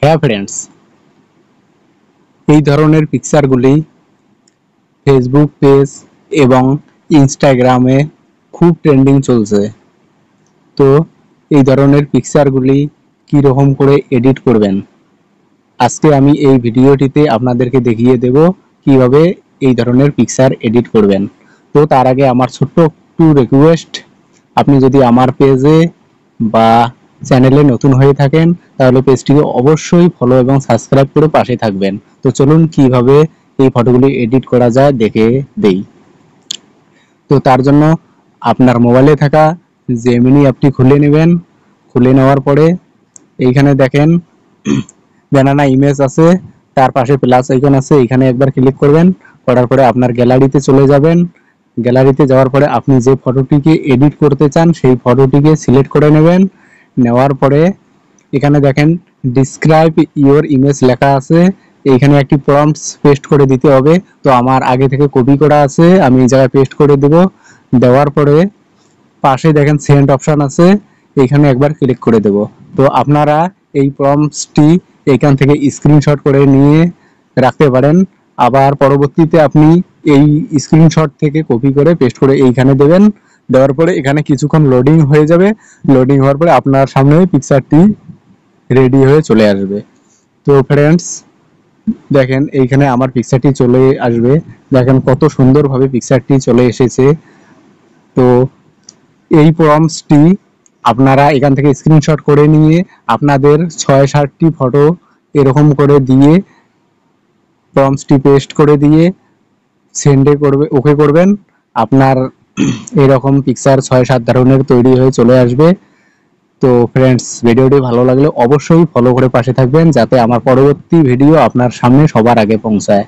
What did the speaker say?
হ্যাঁ ফ্রেন্ডস, এই ধরনের পিকচারগুলি ফেসবুক পেজ এবং ইনস্টাগ্রামে খুব ট্রেন্ডিং চলছে। তো এই ধরনের পিকচারগুলি কীরকম করে এডিট করবেন, আজকে আমি এই ভিডিওটিতে আপনাদেরকে দেখিয়ে দেব কিভাবে এই ধরনের পিকচার এডিট করবেন। তো তার আগে আমার ছোট্ট একটু রিকোয়েস্ট, আপনি যদি আমার পেজে বা চ্যানেলে নতুন হয়ে থাকেন তাহলে পেজটিকে অবশ্যই ফলো এবং সাবস্ক্রাইব করে পাশে থাকবেন। তো চলুন কিভাবে এই ফটোগুলি এডিট করা যায় দেখে দেই। তো তার জন্য আপনার মোবাইলে থাকা জেমিনি অ্যাপটি খুলে নেবেন। খুলে নেওয়ার পরে এইখানে দেখেন ব্যানানা ইমেজ আছে, তার পাশে প্লাস আইকন আছে, এখানে একবার ক্লিক করবেন। করার পরে আপনার গ্যালারিতে চলে যাবেন। গ্যালারিতে যাওয়ার পরে আপনি যে ফটোটিকে এডিট করতে চান সেই ফটোটিকে সিলেক্ট করে নেবেন। নেওয়ার পরে এখানে দেখেন ডিসক্রাইব ইওর ইমেজ লেখা আছে, এইখানে একটি প্রম্পটস পেস্ট করে দিতে হবে। তো আমার আগে থেকে কপি করা আছে, আমি এই জায়গায় পেস্ট করে দেব। দেওয়ার পরে পাশে দেখেন সেন্ড অপশন আছে, এখানে একবার ক্লিক করে দেব। তো আপনারা এই প্রম্পটসটি এখান থেকে স্ক্রিনশট করে নিয়ে রাখতে পারেন, আবার পরবর্তীতে আপনি এই স্ক্রিনশট থেকে কপি করে পেস্ট করে এইখানে দেবেন। দেওয়ার পরে এখানে কিছুক্ষণ লোডিং হয়ে যাবে। লোডিং হওয়ার পরে আপনার সামনে পিকচারটি রেডি হয়ে চলে আসবে। তো ফ্রেন্ডস দেখেন এইখানে আমার পিকচারটি চলে আসবে, দেখেন কত সুন্দরভাবে পিকচারটি চলে এসেছে। তো এই প্রম্পটসটি আপনারা এখান থেকে স্ক্রিনশট করে নিয়ে আপনাদের ৬-৭টি ফটো এরকম করে দিয়ে প্রম্পটসটি পেস্ট করে দিয়ে সেন্ডে করবে, ওকে করবেন। আপনার এরকম পিকচার ৬-৭ ধরনের তৈরি হয়ে চলে আসবে। তো ফ্রেন্ডস, ভিডিওটি ভালো লাগলে অবশ্যই ফলো করে পাশে থাকবেন যাতে আমার পরবর্তী ভিডিও আপনার সামনে সবার আগে পৌঁছায়।